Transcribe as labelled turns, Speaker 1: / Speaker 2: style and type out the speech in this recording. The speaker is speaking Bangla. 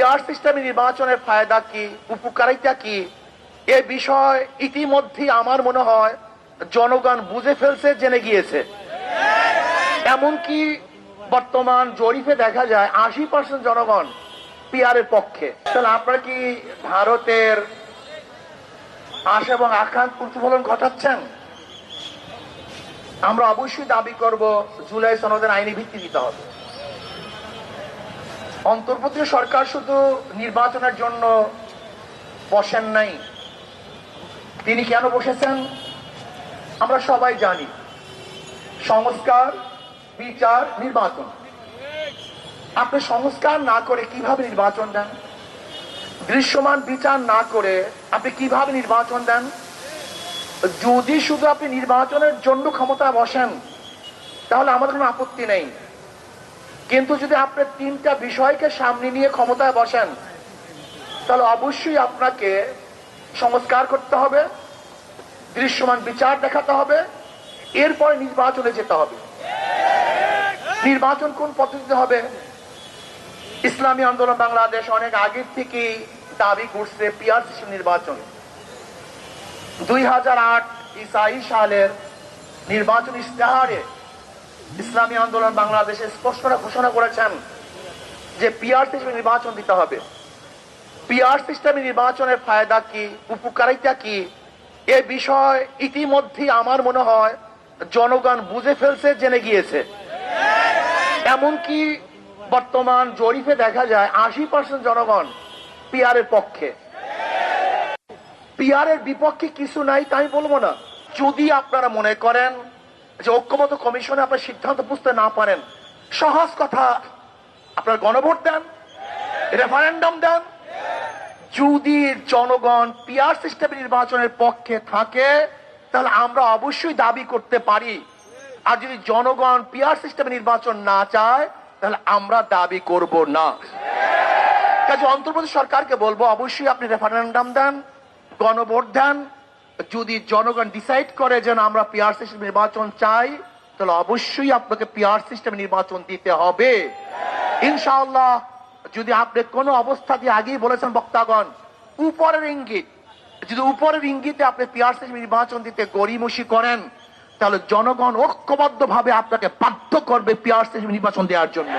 Speaker 1: পিআর সিস্টেমে নির্বাচনের ফায়দা কি, উপকারিতা কি, এ বিষয় ইতিমধ্যে আমার মনে হয় জনগণ বুঝে ফেলছে, জেনে গিয়েছে। এমনকি বর্তমান জরিপে দেখা যায় 80% জনগণ পিআর এর পক্ষে। তাহলে আপনারা কি ভারতের আশা এবং আকাঙ্ক্ষা প্রতিফলন ঘটাচ্ছেন? আমরা অবশ্যই দাবি করব জুলাই সনদের আইনি ভিত্তি দিতে হবে। অন্তর্বর্তী সরকার শুধু নির্বাচনের জন্য বসেন নাই, তিনি কেন বসেছেন আমরা সবাই জানি। সংস্কার, বিচার, নির্বাচন। আপনি সংস্কার না করে কিভাবে নির্বাচন দেন? দৃশ্যমান বিচার না করে আপনি কিভাবে নির্বাচন দেন? যদি শুধু আপনি নির্বাচনের জন্য ক্ষমতায় বসেন তাহলে আমাদের কোনো আপত্তি নেই, কিন্তু যদি আপনি তিনটা বিষয়কে সামনে নিয়ে ক্ষমতায় বসেন তাহলে অবশ্যই আপনাকে সংস্কার করতে হবে, দৃশ্যমান বিচার দেখাতে হবে, এরপরে নির্বাচনে যেতে হবে। নির্বাচন কোন পদ্ধতিতে হবে? ইসলামী আন্দোলন বাংলাদেশ অনেক আগের থেকেই দাবি করছে পিআর সিস্টেম নির্বাচন। 2008 সালের নির্বাচন ইশতেহারে ইসলামী আন্দোলন বাংলাদেশে স্পষ্ট ঘোষণা করেছেন যে পিআর সিস্টেমে নির্বাচন দিতে হবে। পিআর সিস্টেমে নির্বাচনের ফায়দা কি, উপকারিতা কি, এ বিষয় ইতিমধ্যে আমার মনে হয় জনগণ বুঝে ফেলছে, জেনে গিয়েছে। এমনকি বর্তমান জরিপে দেখা যায় 80% জনগণ পিআর এর পক্ষে। পিআর এর বিপক্ষে কিছু নাই তাই বলবো না। যদি আপনারা মনে করেন যে ঐক্যমত্য কমিশনে আপনার সিদ্ধান্ত বুঝতে না পারেন, সহজ কথা, আপনার গণভোট দেন, রেফারেন্ডাম দেন। যদি জনগণ পিআর সিস্টেম নির্বাচনের পক্ষে থাকে তাহলে আমরা অবশ্যই দাবি করতে পারি, আর যদি জনগণ পিআর সিস্টেম নির্বাচন না চায় তাহলে আমরা দাবি করব না। কাজে অন্তর্বর্তী সরকারকে বলবো অবশ্যই আপনি রেফারেন্ডাম দেন, গণভোট দেন। যদি জনগণ ডিসাইড করে যে আমরা পিআর সিস্টেম নির্বাচন চাই তাহলে অবশ্যই আপনাকে পিআর সিস্টেম নির্বাচন দিতে হবে ইনশাআল্লাহ। যদি আপনি কোন অবস্থা দিয়ে আগেই বলেছেন বক্তাগণ, উপরের ইঙ্গিত, যদি উপরের ইঙ্গিতে আপনি পিআর সিস্টেম নির্বাচন দিতে গড়িমসি করেন তাহলে জনগণ ঐক্যবদ্ধ ভাবে আপনাকে বাধ্য করবে পিআর সিস্টেম নির্বাচন দেওয়ার জন্য।